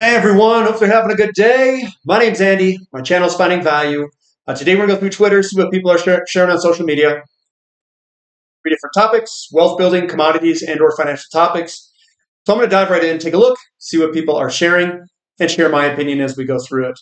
Hey everyone, hope you're having a good day. My name's Andy. My channel is Finding Value. Today we're going to go through Twitter, see what people are sharing on social media. Three different topics: wealth building, commodities, and/or financial topics. So I'm going to dive right in, take a look, see what people are sharing, and share my opinion as we go through it.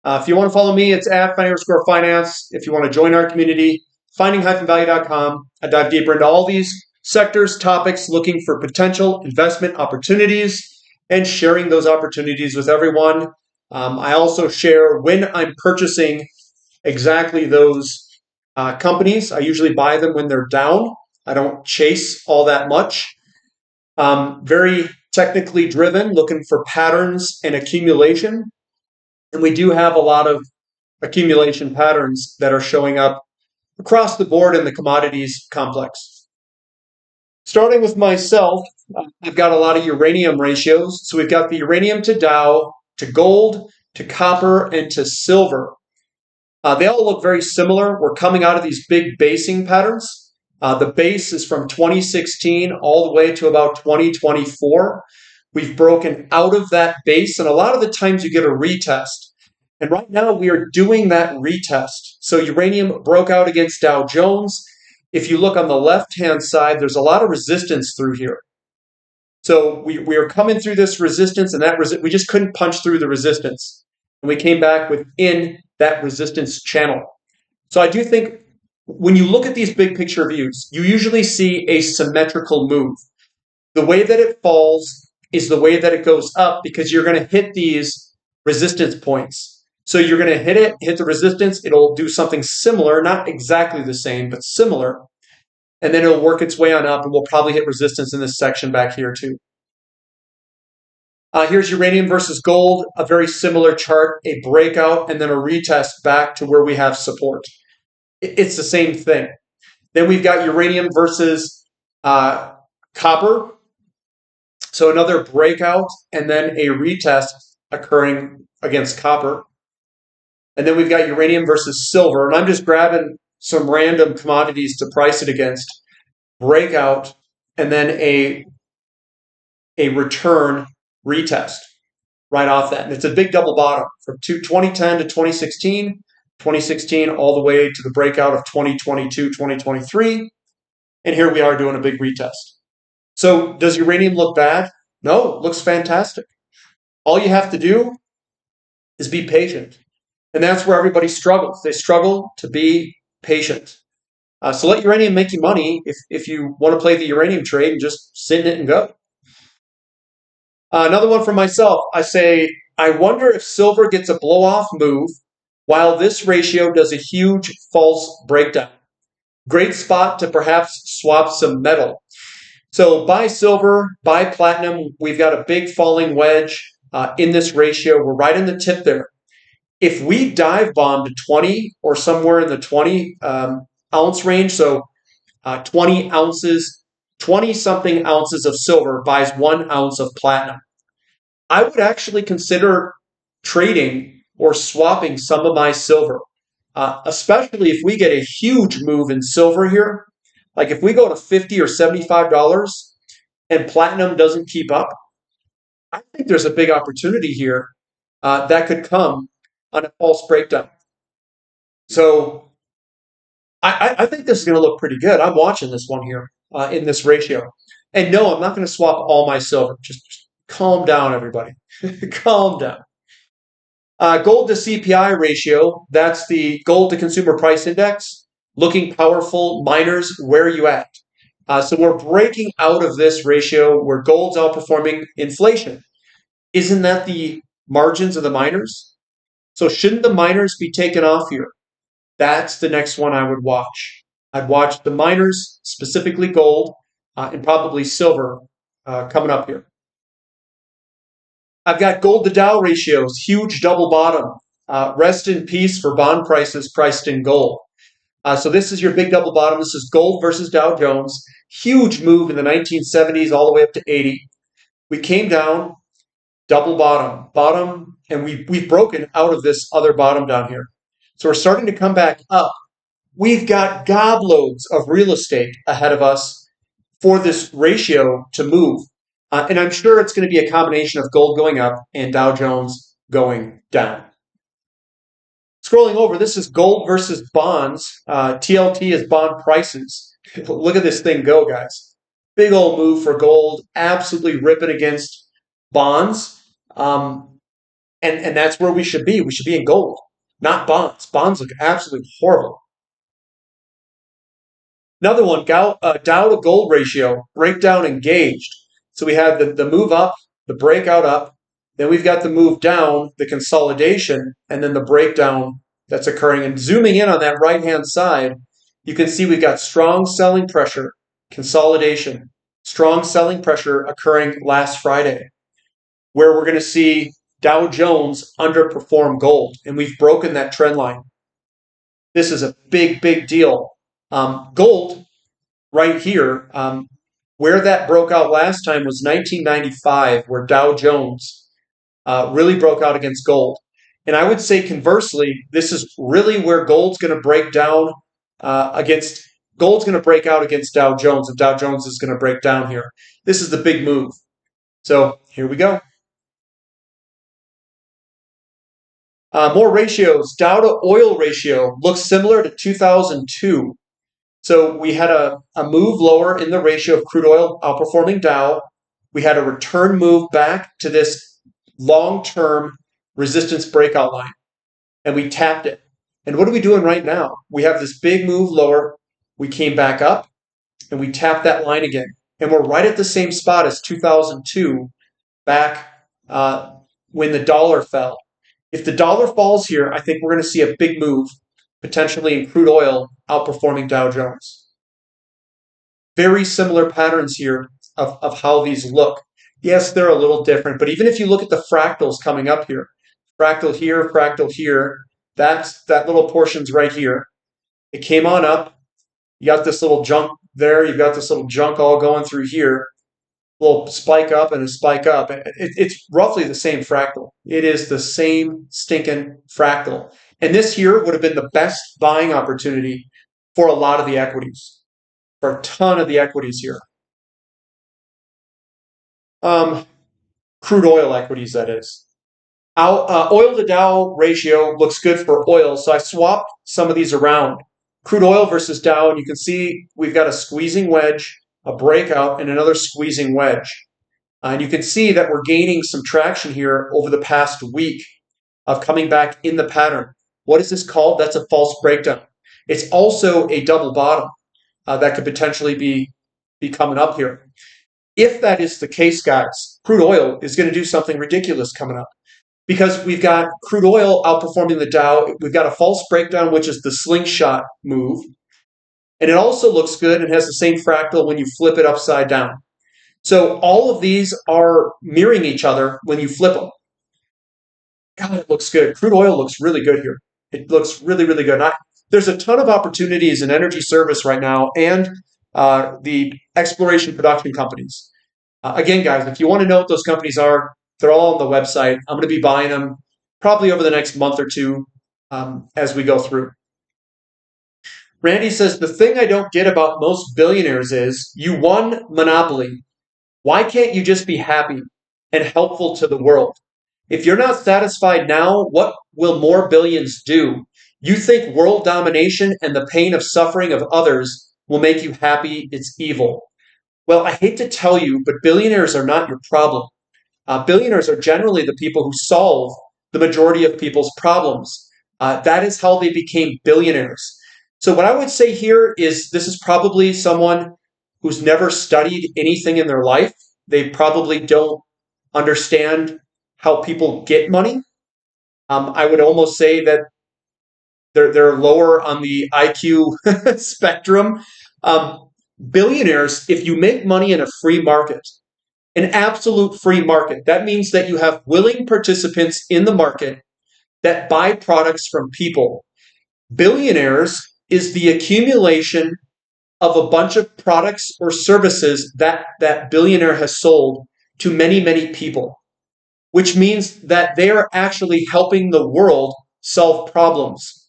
If you want to follow me, it's at @Finance. If you want to join our community, finding-value.com. I dive deeper into all these sectors, topics, looking for potential investment opportunities and sharing those opportunities with everyone. I also share when I'm purchasing exactly those companies. I usually buy them when they're down. I don't chase all that much. Very technically driven, looking for patterns and accumulation. And we do have a lot of accumulation patterns that are showing up across the board in the commodities complex. Starting with myself, I've got a lot of uranium ratios. So we've got the uranium to Dow, to gold, to copper, and to silver. They all look very similar. We're coming out of these big basing patterns. The base is from 2016 all the way to about 2024. We've broken out of that base, and a lot of the times you get a retest. And right now we are doing that retest. So uranium broke out against Dow Jones. If you look on the left-hand side, there's a lot of resistance through here. So we are coming through this resistance, and we just couldn't punch through the resistance. And we came back within that resistance channel. So I do think when you look at these big picture views, you usually see a symmetrical move. The way that it falls is the way that it goes up because you're going to hit these resistance points. So you're going to hit the resistance. It'll do something similar, not exactly the same, but similar. And then it'll work its way on up, and we'll probably hit resistance in this section back here too. Here's uranium versus gold, a very similar chart, a breakout, and then a retest back to where we have support. It's the same thing. Then we've got uranium versus copper. So another breakout and then a retest occurring against copper. And then we've got uranium versus silver. And I'm just grabbing some random commodities to price it against. Breakout and then a return retest right off that. And it's a big double bottom from 2010 to 2016, 2016 all the way to the breakout of 2022, 2023. And here we are doing a big retest. So does uranium look bad? No, it looks fantastic. All you have to do is be patient. And that's where everybody struggles. They struggle to be patient. So let uranium make you money if you want to play the uranium trade and just sit in it and go. Another one for myself. I say, I wonder if silver gets a blow-off move while this ratio does a huge false breakdown. Great spot to perhaps swap some metal. So buy silver, buy platinum. We've got a big falling wedge in this ratio. We're right in the tip there. If we dive bomb to 20 or somewhere in the 20 ounce range, so 20 ounces, 20-something ounces of silver buys 1 ounce of platinum. I would actually consider trading or swapping some of my silver, especially if we get a huge move in silver here. Like if we go to $50 or $75 and platinum doesn't keep up, I think there's a big opportunity here that could come on a false breakdown. So I think this is going to look pretty good. I'm watching this one here in this ratio. And no, I'm not going to swap all my silver. Just calm down, everybody. Calm down. Gold to CPI ratio, that's the gold to consumer price index. Looking powerful. Miners, where are you at? So we're breaking out of this ratio where gold's outperforming inflation. Isn't that the margins of the miners? So shouldn't the miners be taken off here? That's the next one I would watch. I'd watch the miners, specifically gold, and probably silver coming up here. I've got gold to Dow ratios, huge double bottom. Rest in peace for bond prices priced in gold. So this is your big double bottom. This is gold versus Dow Jones. Huge move in the 1970s all the way up to 80. We came down, double bottom, and we've broken out of this other bottom down here. So we're starting to come back up. We've got gobloads of real estate ahead of us for this ratio to move. And I'm sure it's going to be a combination of gold going up and Dow Jones going down. Scrolling over, this is gold versus bonds. TLT is bond prices. Look at this thing go, guys. Big old move for gold, absolutely ripping against bonds. And that's where we should be. We should be in gold, not bonds. Bonds look absolutely horrible. Another one, Dow to gold ratio, breakdown engaged. So we have the move up, the breakout up, then we've got the move down, the consolidation, and then the breakdown that's occurring. And zooming in on that right-hand side, you can see we've got strong selling pressure, consolidation, strong selling pressure occurring last Friday, where we're going to see Dow Jones underperform gold, and we've broken that trend line. This is a big, big deal. Gold, right here, where that broke out last time was 1995, where Dow Jones really broke out against gold. And I would say conversely, this is really where gold's going to break down gold's going to break out against Dow Jones, and Dow Jones is going to break down here. This is the big move. So here we go. More ratios. Dow to oil ratio looks similar to 2002. So we had a move lower in the ratio of crude oil outperforming Dow. We had a return move back to this long-term resistance breakout line, and we tapped it. And what are we doing right now? We have this big move lower. We came back up, and we tapped that line again. And we're right at the same spot as 2002, back when the dollar fell. If the dollar falls here, I think we're going to see a big move, potentially in crude oil outperforming Dow Jones. Very similar patterns here of how these look. Yes, they're a little different, but even if you look at the fractals coming up here, fractal here, that little portion's right here. It came on up. You got this little junk there. You've got this little junk all going through here. A little spike up and a spike up. It's roughly the same fractal. It is the same stinking fractal. And this here would have been the best buying opportunity for a lot of the equities, for a ton of the equities here. Crude oil equities, that is. Oil to Dow ratio looks good for oil, so I swapped some of these around. Crude oil versus Dow, and you can see we've got a squeezing wedge, a breakout, and another squeezing wedge. And you can see that we're gaining some traction here over the past week of coming back in the pattern. What is this called? That's a false breakdown. It's also a double bottom that could potentially be coming up here. If that is the case, guys, crude oil is going to do something ridiculous coming up, because we've got crude oil outperforming the Dow. We've got a false breakdown, which is the slingshot move. And it also looks good and has the same fractal when you flip it upside down. So all of these are mirroring each other when you flip them. God, it looks good. Crude oil looks really good here. It looks really, really good. There's a ton of opportunities in energy service right now and the exploration production companies. Again, guys, if you want to know what those companies are, they're all on the website. I'm going to be buying them probably over the next month or two as we go through. Randy says, the thing I don't get about most billionaires is you won Monopoly. Why can't you just be happy and helpful to the world? If you're not satisfied now, what will more billions do? You think world domination and the pain of suffering of others will make you happy? It's evil. Well, I hate to tell you, but billionaires are not your problem. Billionaires are generally the people who solve the majority of people's problems. That is how they became billionaires. So what I would say here is this is probably someone who's never studied anything in their life. They probably don't understand how people get money. I would almost say that they're lower on the IQ spectrum. Billionaires, if you make money in a free market, an absolute free market, that means that you have willing participants in the market that buy products from people. Billionaires is the accumulation of a bunch of products or services that that billionaire has sold to many, many people, which means that they are actually helping the world solve problems.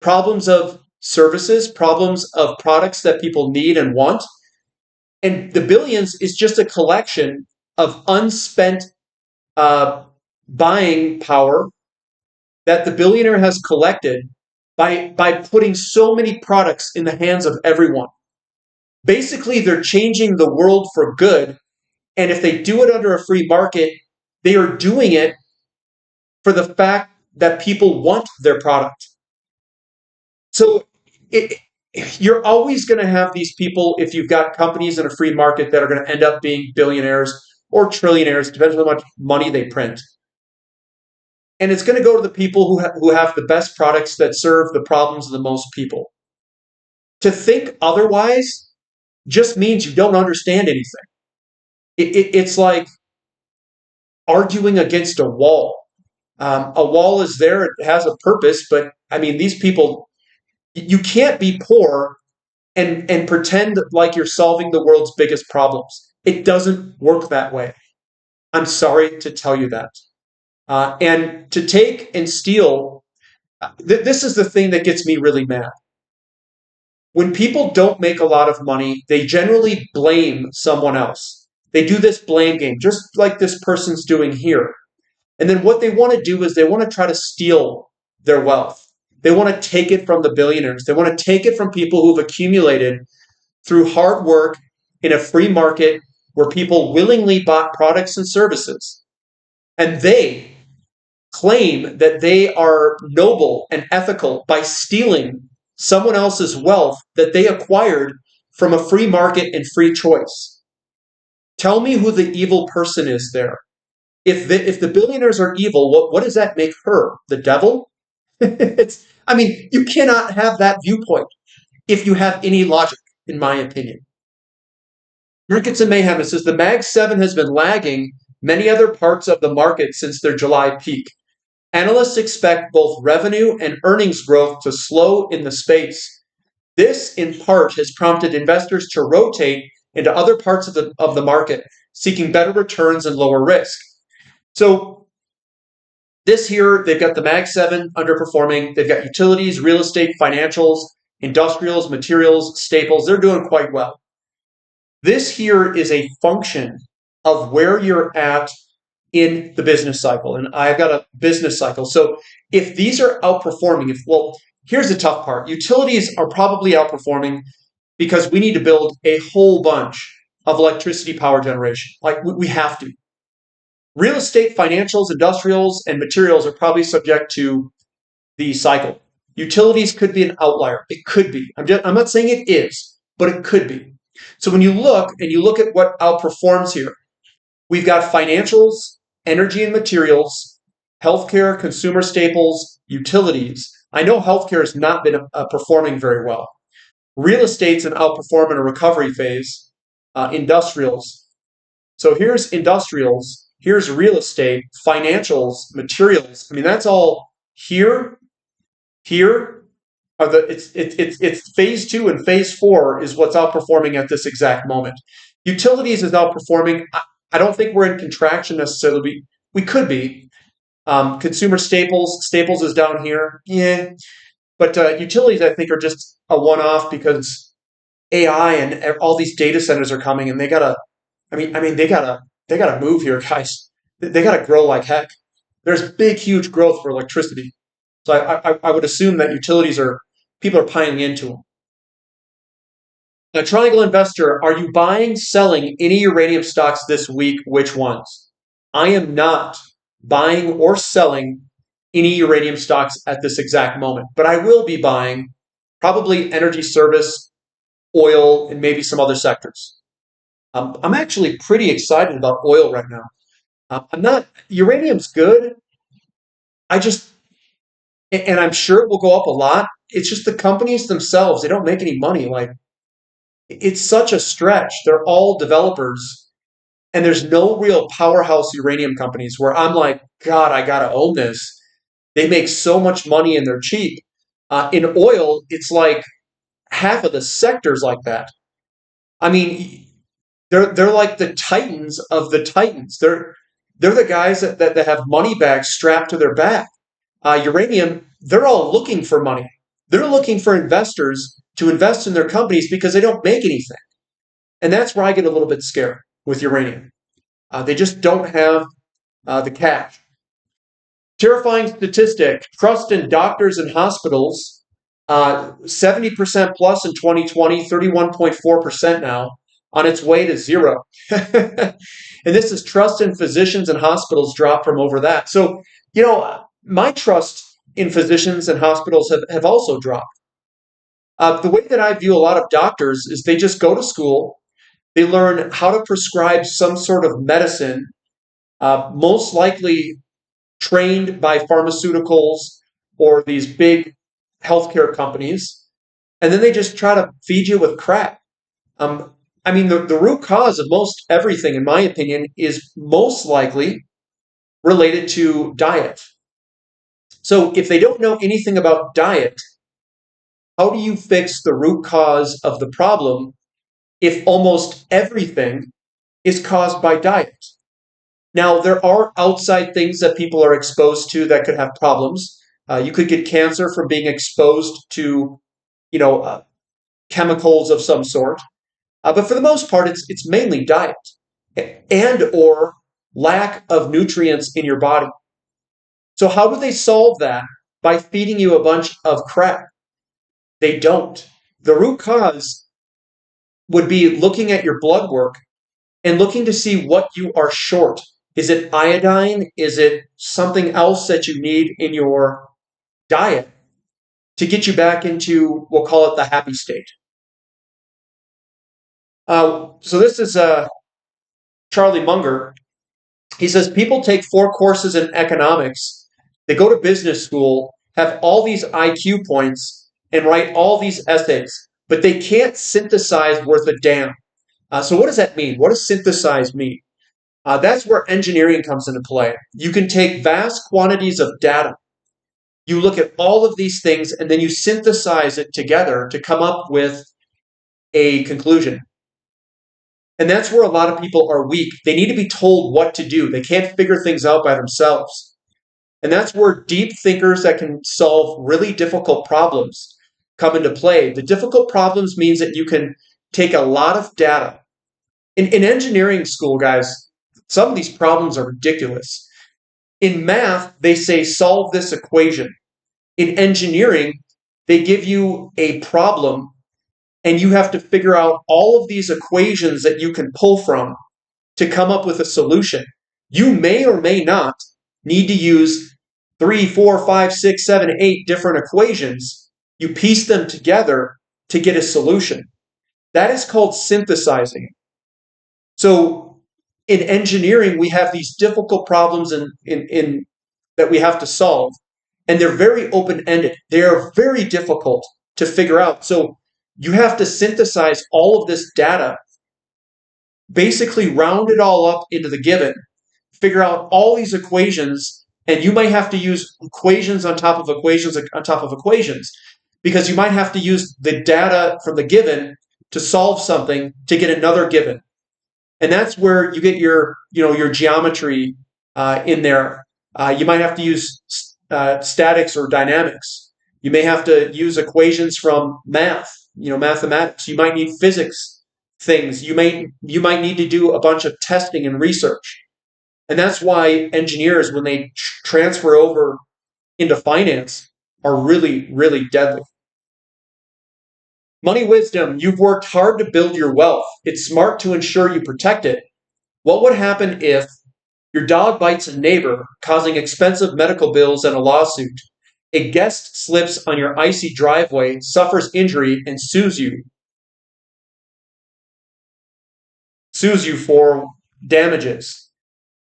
Problems of services, problems of products that people need and want. And the billions is just a collection of unspent buying power that the billionaire has collected by putting so many products in the hands of everyone. Basically, they're changing the world for good. And if they do it under a free market, they are doing it for the fact that people want their product. So you're always going to have these people, if you've got companies in a free market, that are going to end up being billionaires or trillionaires, depending on how much money they print. And it's going to go to the people who have the best products that serve the problems of the most people. To think otherwise just means you don't understand anything. It's like arguing against a wall. A wall is there, it has a purpose, but I mean, these people, you can't be poor and pretend like you're solving the world's biggest problems. It doesn't work that way. I'm sorry to tell you that. And to take and steal, this is the thing that gets me really mad. When people don't make a lot of money, they generally blame someone else. They do this blame game, just like this person's doing here. And then what they want to do is they want to try to steal their wealth. They want to take it from the billionaires. They want to take it from people who've accumulated through hard work in a free market where people willingly bought products and services. And they claim that they are noble and ethical by stealing someone else's wealth that they acquired from a free market and free choice. Tell me who the evil person is there. If the billionaires are evil, what does that make her? The devil? You cannot have that viewpoint if you have any logic, in my opinion. Markets and Mayhem, it says the Mag 7 has been lagging many other parts of the market since their July peak. Analysts expect both revenue and earnings growth to slow in the space. This, in part, has prompted investors to rotate into other parts of the market, seeking better returns and lower risk. So this here, they've got the Mag 7 underperforming. They've got utilities, real estate, financials, industrials, materials, staples. They're doing quite well. This here is a function of where you're at in the business cycle. And I've got a business cycle. So if these are outperforming, here's the tough part. Utilities are probably outperforming because we need to build a whole bunch of electricity power generation. Like we have to. Real estate, financials, industrials, and materials are probably subject to the cycle. Utilities could be an outlier. It could be. I'm not saying it is, but it could be. So when you look at what outperforms here, we've got financials, energy and materials, healthcare, consumer staples, utilities. I know healthcare has not been performing very well. Real estate's an outperform in a recovery phase. Industrials. So here's industrials. Here's real estate, financials, materials. That's all here. Here are it's phase 2 and phase 4 is what's outperforming at this exact moment. Utilities is outperforming. I don't think we're in contraction necessarily. We could be. Consumer staples is down here. Yeah. But utilities, I think, are just a one-off because AI and all these data centers are coming, and they gotta move here, guys. They gotta grow like heck. There's big, huge growth for electricity. So I would assume that people are piling into them. Now, Triangle Investor, are you buying, selling any uranium stocks this week? Which ones? I am not buying or selling any uranium stocks at this exact moment, but I will be buying probably energy service, oil, and maybe some other sectors. I'm actually pretty excited about oil right now. Uranium's good. And I'm sure it will go up a lot. It's just the companies themselves, they don't make any money. It's such a stretch. They're all developers, and there's no real powerhouse uranium companies where I'm like, God, I gotta own this. They make so much money and they're cheap. In oil, it's like half of the sectors like that. They're like the titans of the titans. They're the guys that have money bags strapped to their back. Uranium, they're all looking for money. They're looking for investors to invest in their companies because they don't make anything. And that's where I get a little bit scared with uranium. They just don't have the cash. Terrifying statistic, trust in doctors and hospitals, 70% plus in 2020, 31.4% now, on its way to zero. And this is trust in physicians and hospitals dropped from over that. So, my trust in physicians and hospitals have also dropped. The way that I view a lot of doctors is they just go to school, they learn how to prescribe some sort of medicine, most likely trained by pharmaceuticals or these big healthcare companies, and then they just try to feed you with crap. The root cause of most everything, in my opinion, is most likely related to diet. So if they don't know anything about diet, how do you fix the root cause of the problem if almost everything is caused by diet? Now, there are outside things that people are exposed to that could have problems. You could get cancer from being exposed to, chemicals of some sort. But for the most part, it's mainly diet and or lack of nutrients in your body. So how do they solve that? By feeding you a bunch of crap. They don't. The root cause would be looking at your blood work and looking to see what you are short. Is it iodine? Is it something else that you need in your diet to get you back into, we'll call it the happy state? So this is Charlie Munger. He says people take 4 courses in economics. They go to business school, have all these IQ points, and write all these essays, but they can't synthesize worth a damn. So what does that mean? What does synthesize mean? That's where engineering comes into play. You can take vast quantities of data. You look at all of these things, and then you synthesize it together to come up with a conclusion. And that's where a lot of people are weak. They need to be told what to do. They can't figure things out by themselves. And that's where deep thinkers that can solve really difficult problems come into play. The difficult problems means that you can take a lot of data. In engineering school, guys, some of these problems are ridiculous. In math, they say solve this equation. In engineering, they give you a problem and you have to figure out all of these equations that you can pull from to come up with a solution. You may or may not need to use 3, 4, 5, 6, 7, 8 different equations. You piece them together to get a solution. That is called synthesizing. So in engineering, we have these difficult problems in that we have to solve, and they're very open-ended. They are very difficult to figure out. So you have to synthesize all of this data, basically round it all up into the given, figure out all these equations, and you might have to use equations on top of equations on top of equations, because you might have to use the data from the given to solve something to get another given. And that's where you get your geometry in there. You might have to use statics or dynamics. You may have to use equations from mathematics. You might need physics things. You might need to do a bunch of testing and research. And that's why engineers, when they transfer over into finance, are really, really deadly. Money wisdom, you've worked hard to build your wealth. It's smart to ensure you protect it. What would happen if your dog bites a neighbor, causing expensive medical bills and a lawsuit? A guest slips on your icy driveway, suffers injury, and sues you for damages.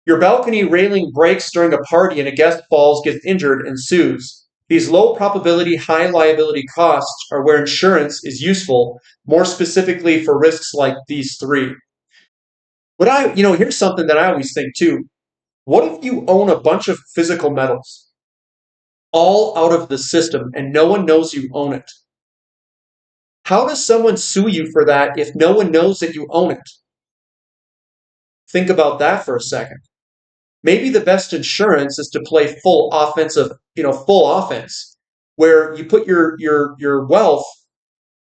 Your balcony railing breaks during a party and a guest falls, gets injured, and sues. These low probability, high liability costs are where insurance is useful, more specifically for risks like these 3. Here's something that I always think too. What if you own a bunch of physical metals, all out of the system, and no one knows you own it? How does someone sue you for that if no one knows that you own it? Think about that for a second. Maybe the best insurance is to play full offense, where you put your wealth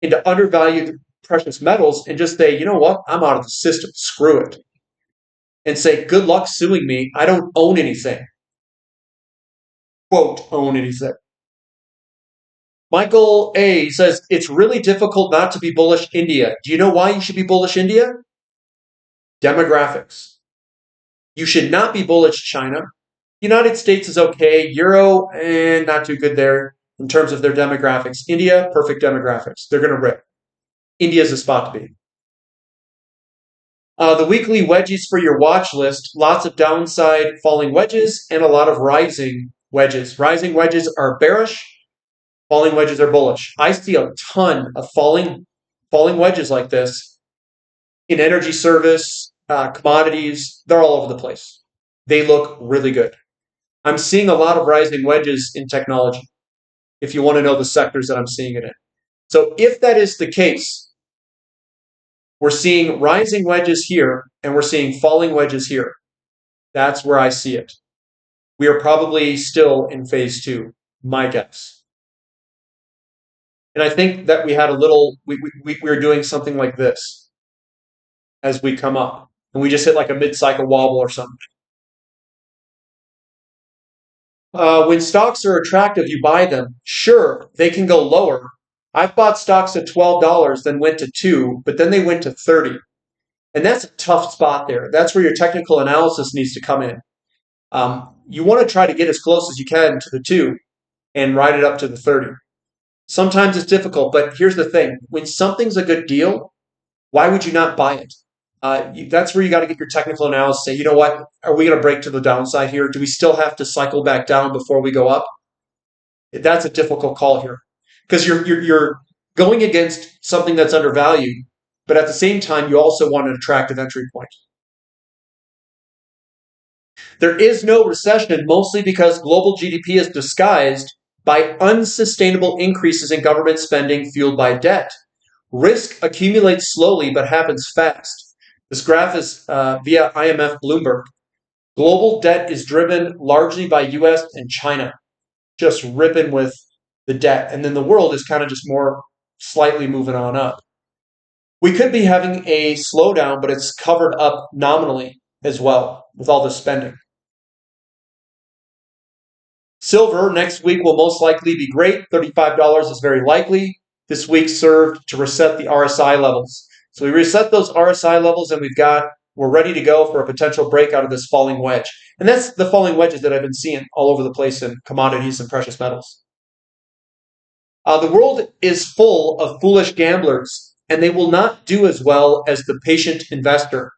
into undervalued precious metals and just say, you know what, I'm out of the system, screw it. and say, good luck suing me. I don't own anything. Quote, own anything. Michael A. says, it's really difficult not to be bullish India. Do you know why you should be bullish India? Demographics. You should not be bullish China. United States is okay. Euro, not too good there in terms of their demographics. India, perfect demographics. They're going to rip. India's a spot to be. The weekly wedges for your watch list. Lots of downside falling wedges and a lot of rising wedges. Rising wedges are bearish. Falling wedges are bullish. I see a ton of falling wedges like this in energy service, commodities. They're all over the place. They look really good. I'm seeing a lot of rising wedges in technology, if you want to know the sectors that I'm seeing it in. So if that is the case, we're seeing rising wedges here, and we're seeing falling wedges here. That's where I see it. We are probably still in phase 2, my guess. And I think that we had a little, we were doing something like this as we come up. And we just hit like a mid-cycle wobble or something. When stocks are attractive, you buy them. Sure, they can go lower. I've bought stocks at $12, then went to $2, but then they went to $30. And that's a tough spot there. That's where your technical analysis needs to come in. You want to try to get as close as you can to the 2 and ride it up to the 30. Sometimes it's difficult, but here's the thing. When something's a good deal, why would you not buy it? That's where you got to get your technical analysis. Say, you know what? Are we going to break to the downside here? Do we still have to cycle back down before we go up? That's a difficult call here because you're going against something that's undervalued, but at the same time, you also want an attractive entry point. There is no recession, mostly because global GDP is disguised by unsustainable increases in government spending fueled by debt. Risk accumulates slowly but happens fast. This graph is via IMF Bloomberg. Global debt is driven largely by US and China, just ripping with the debt. And then the world is kind of just more slightly moving on up. We could be having a slowdown, but it's covered up nominally as well with all this spending. Silver next week will most likely be great. $35 is very likely. This week served to reset the RSI levels. So we reset those RSI levels and we're ready to go for a potential breakout of this falling wedge. And that's the falling wedges that I've been seeing all over the place in commodities and precious metals. The world is full of foolish gamblers, and they will not do as well as the patient investor.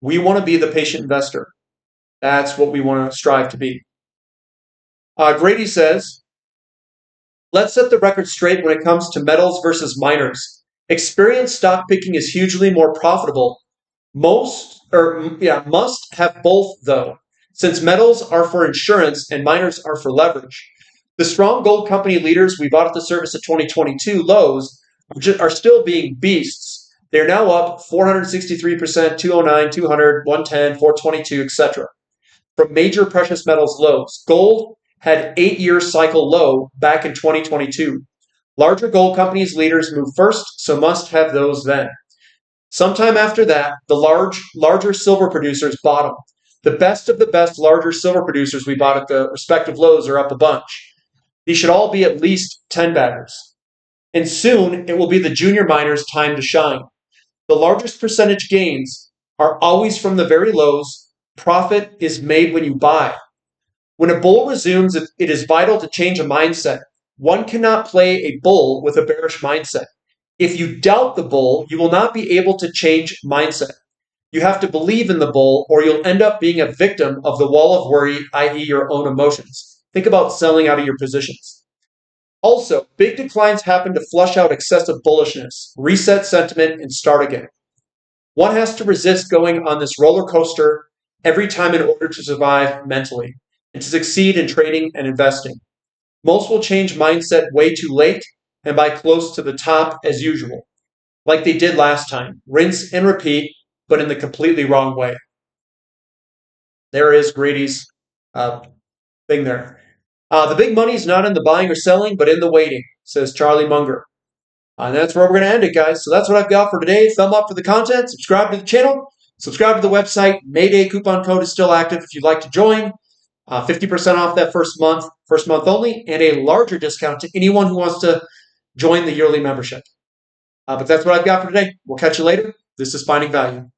We want to be the patient investor. That's what we want to strive to be. Grady says, let's set the record straight when it comes to metals versus miners. Experienced stock picking is hugely more profitable. Must have both though, since metals are for insurance and miners are for leverage. The strong gold company leaders we bought at the surface of 2022 lows are still being beasts. They're now up 463%, 209, 200, 110, 422, etc. From major precious metals lows. Gold had 8-year cycle low back in 2022. Larger gold companies leaders move first, so must have those then. Sometime after that, the larger silver producers bottom. The best of the best larger silver producers we bought at the respective lows are up a bunch. These should all be at least 10 baggers. And soon, it will be the junior miners' time to shine. The largest percentage gains are always from the very lows. Profit is made when you buy. When a bull resumes, it is vital to change a mindset. One cannot play a bull with a bearish mindset. If you doubt the bull, you will not be able to change mindset. You have to believe in the bull, or you'll end up being a victim of the wall of worry, i.e. your own emotions. Think about selling out of your positions. Also, big declines happen to flush out excessive bullishness, reset sentiment, and start again. One has to resist going on this roller coaster every time in order to survive mentally and to succeed in trading and investing. Most will change mindset way too late and by close to the top as usual, like they did last time. Rinse and repeat, but in the completely wrong way. There is Grady's thing there. The big money is not in the buying or selling, but in the waiting, says Charlie Munger. And that's where we're going to end it, guys. So that's what I've got for today. Thumb up for the content. Subscribe to the channel. Subscribe to the website. Mayday coupon code is still active if you'd like to join. 50% off that first month only, and a larger discount to anyone who wants to join the yearly membership. But that's what I've got for today. We'll catch you later. This is Finding Value.